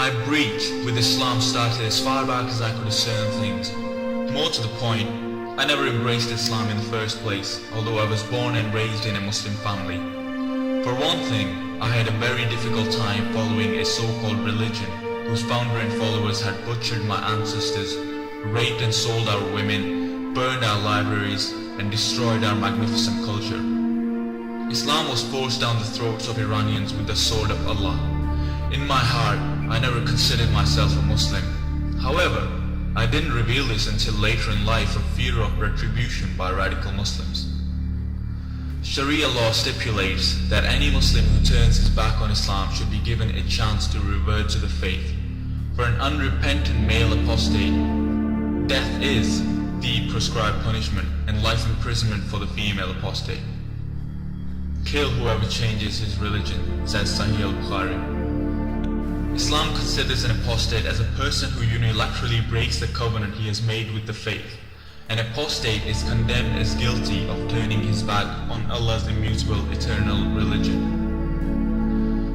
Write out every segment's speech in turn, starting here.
My breach with Islam started as far back as I could discern things. More to the point, I never embraced Islam in the first place, although I was born and raised in a Muslim family. For one thing, I had a very difficult time following a so-called religion whose founder and followers had butchered my ancestors, raped and sold our women, burned our libraries, and destroyed our magnificent culture. Islam was forced down the throats of Iranians with the sword of Allah. In my heart, I never considered myself a Muslim. However, I didn't reveal this until later in life for fear of retribution by radical Muslims. Sharia law stipulates that any Muslim who turns his back on Islam should be given a chance to revert to the faith. For an unrepentant male apostate, death is the prescribed punishment and life imprisonment for the female apostate. Kill whoever changes his religion, says Sahih al-Bukhari. Islam considers an apostate as a person who unilaterally breaks the covenant he has made with the faith. An apostate is condemned as guilty of turning his back on Allah's immutable eternal religion.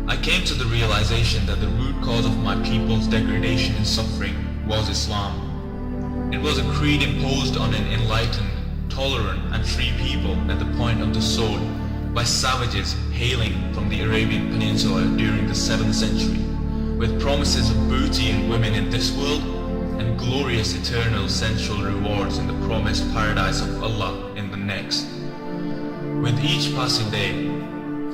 I came to the realization that the root cause of my people's degradation and suffering was Islam. It was a creed imposed on an enlightened, tolerant and free people at the point of the sword by savages hailing from the Arabian Peninsula during the 7th century, with promises of booty and women in this world and glorious eternal sensual rewards in the promised paradise of Allah in the next. With each passing day,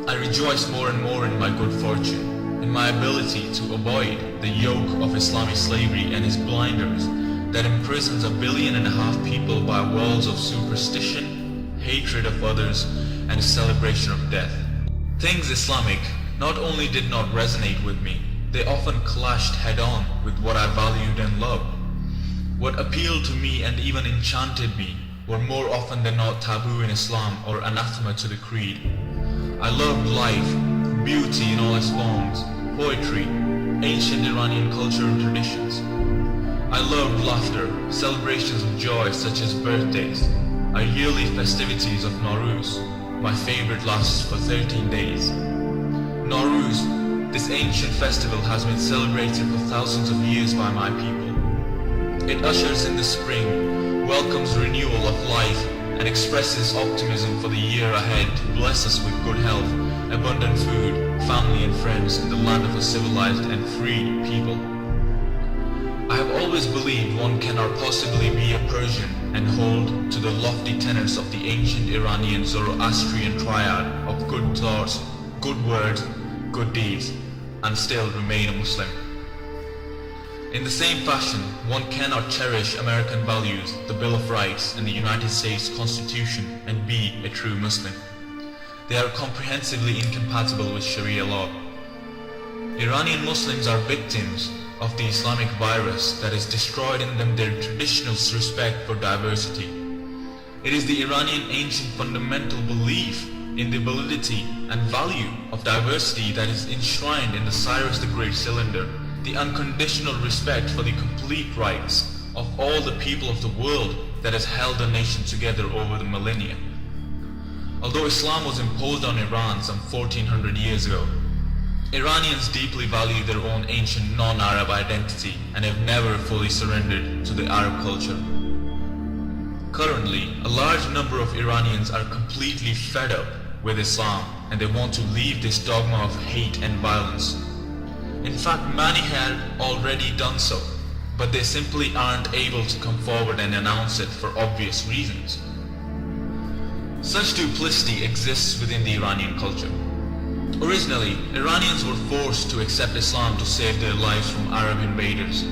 I rejoice more and more in my good fortune, in my ability to avoid the yoke of Islamic slavery and its blinders that imprisons 1.5 billion people by walls of superstition, hatred of others, and a celebration of death. Things Islamic not only did not resonate with me, they often clashed head-on with what I valued and loved. What appealed to me and even enchanted me were more often than not taboo in Islam or anathema to the creed. I loved life, beauty in all its forms, poetry, ancient Iranian culture and traditions. I loved laughter, celebrations of joy such as birthdays, our yearly festivities of Nowruz. My favorite lasts for 13 days. Nowruz, this ancient festival, has been celebrated for thousands of years by my people. It ushers in the spring, welcomes renewal of life, and expresses optimism for the year ahead to bless us with good health, abundant food, family and friends in the land of a civilized and free people. I have always believed one cannot possibly be a Persian and hold to the lofty tenets of the ancient Iranian Zoroastrian triad of good thoughts, good words, good deeds, and still remain a Muslim. In the same fashion, one cannot cherish American values, the Bill of Rights, and the United States Constitution and be a true Muslim. They are comprehensively incompatible with Sharia law. Iranian Muslims are victims of the Islamic virus that has destroyed in them their traditional respect for diversity. It is the Iranian ancient fundamental belief in the validity and value of diversity that is enshrined in the Cyrus the Great cylinder, the unconditional respect for the complete rights of all the people of the world that has held the nation together over the millennia. Although Islam was imposed on Iran some 1400 years ago, Iranians deeply value their own ancient non-Arab identity and have never fully surrendered to the Arab culture. Currently, a large number of Iranians are completely fed up with Islam and they want to leave this dogma of hate and violence. In fact, many have already done so, but they simply aren't able to come forward and announce it for obvious reasons. Such duplicity exists within the Iranian culture. Originally, Iranians were forced to accept Islam to save their lives from Arab invaders.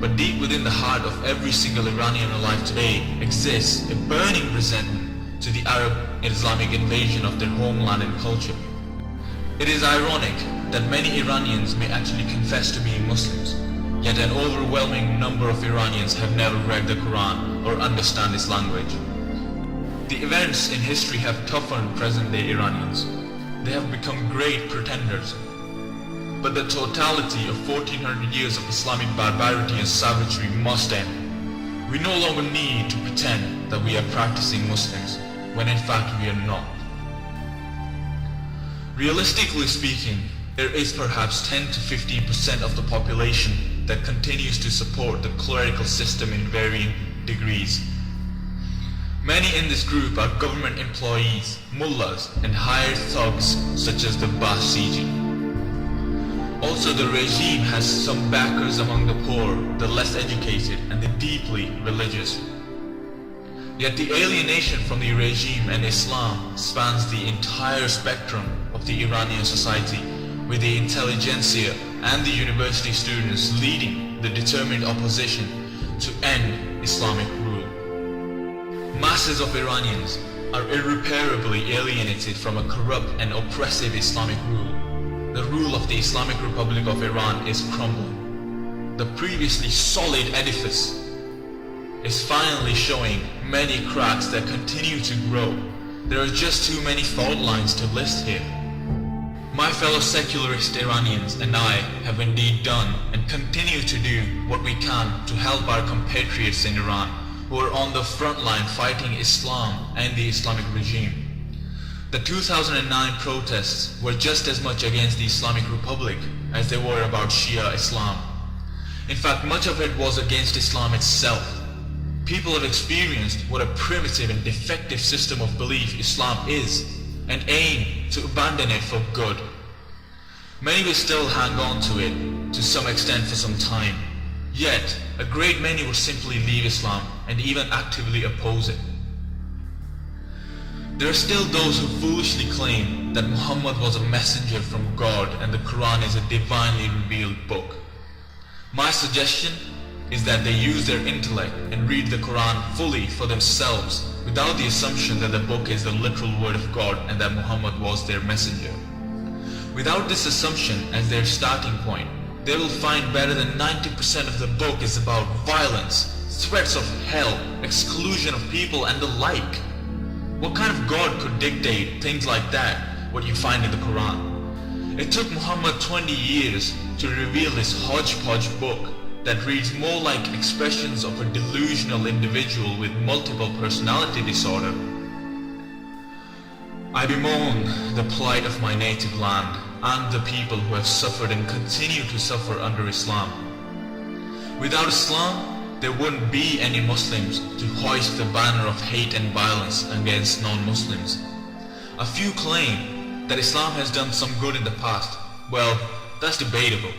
But deep within the heart of every single Iranian alive today exists a burning resentment to the Arab Islamic invasion of their homeland and culture. It is ironic that many Iranians may actually confess to being Muslims, yet an overwhelming number of Iranians have never read the Quran or understand its language. The events in history have toughened present-day Iranians. They have become great pretenders. But the totality of 1400 years of Islamic barbarity and savagery must end. We no longer need to pretend that we are practicing Muslims, when in fact we are not. Realistically speaking, there is perhaps 10 to 15% of the population that continues to support the clerical system in varying degrees. Many in this group are government employees, mullahs, and hired thugs such as the Basiji. Also, the regime has some backers among the poor, the less educated, and the deeply religious. Yet the alienation from the regime and Islam spans the entire spectrum of the Iranian society, with the intelligentsia and the university students leading the determined opposition to end Islamic rule. Masses of Iranians are irreparably alienated from a corrupt and oppressive Islamic rule. The rule of the Islamic Republic of Iran is crumbling. The previously solid edifice is finally showing many cracks that continue to grow. There are just too many fault lines to list here. My fellow secularist Iranians and I have indeed done and continue to do what we can to help our compatriots in Iran who are on the front line fighting Islam and the Islamic regime. The 2009 protests were just as much against the Islamic Republic as they were about Shia Islam. In fact, much of it was against Islam itself. People have experienced what a primitive and defective system of belief Islam is and aim to abandon it for good. Many will still hang on to it to some extent for some time. Yet, a great many will simply leave Islam and even actively oppose it. There are still those who foolishly claim that Muhammad was a messenger from God and the Quran is a divinely revealed book. My suggestion is that they use their intellect and read the Quran fully for themselves without the assumption that the book is the literal word of God and that Muhammad was their messenger. Without this assumption as their starting point, they will find better than 90% of the book is about violence, threats of hell, exclusion of people and the like. What kind of God could dictate things like that, what you find in the Quran? It took Muhammad 20 years to reveal this hodgepodge book that reads more like expressions of a delusional individual with multiple personality disorder. I bemoan the plight of my native land and the people who have suffered and continue to suffer under Islam. Without Islam, there wouldn't be any Muslims to hoist the banner of hate and violence against non-Muslims. A few claim that Islam has done some good in the past. Well, that's debatable.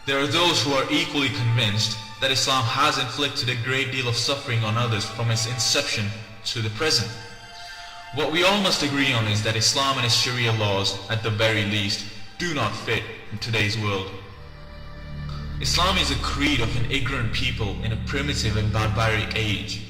There are those who are equally convinced that Islam has inflicted a great deal of suffering on others from its inception to the present. What we all must agree on is that Islam and its Sharia laws, at the very least, do not fit in today's world. Islam is a creed of an ignorant people in a primitive and barbaric age.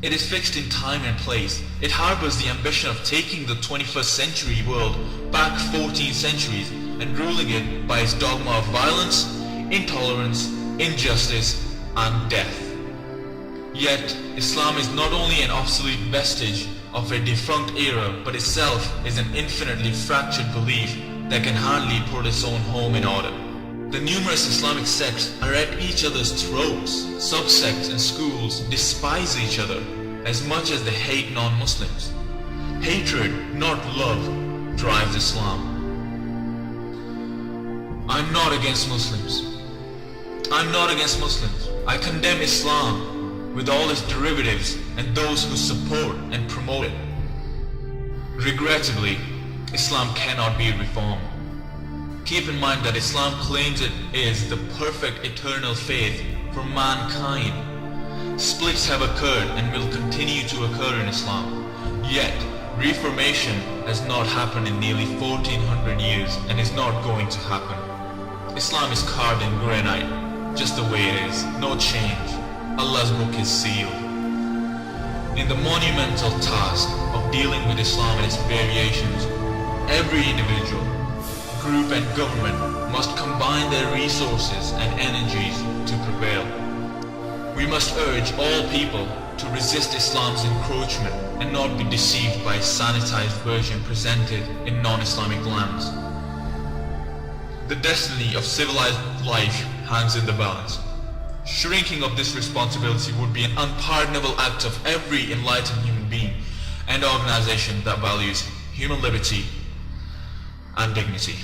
It is fixed in time and place. It harbors the ambition of taking the 21st century world back 14 centuries and ruling it by its dogma of violence, intolerance, injustice, and death. Yet, Islam is not only an obsolete vestige of a defunct era, but itself is an infinitely fractured belief that can hardly put its own home in order. The numerous Islamic sects are at each other's throats. Subsects and schools despise each other as much as they hate non-Muslims. Hatred, not love, drives Islam. I'm not against Muslims. I'm not against Muslims. I condemn Islam with all its derivatives and those who support and promote it. Regrettably, Islam cannot be reformed. Keep in mind that Islam claims it is the perfect eternal faith for mankind. Splits have occurred and will continue to occur in Islam. Yet, reformation has not happened in nearly 1400 years and is not going to happen. Islam is carved in granite, just the way it is, no change. Allah's book is sealed. In the monumental task of dealing with Islam and its variations, every individual, group and government must combine their resources and energies to prevail. We must urge all people to resist Islam's encroachment and not be deceived by a sanitized version presented in non-Islamic lands. The destiny of civilized life hangs in the balance. Shrinking of this responsibility would be an unpardonable act of every enlightened human being and organization that values human liberty and dignity.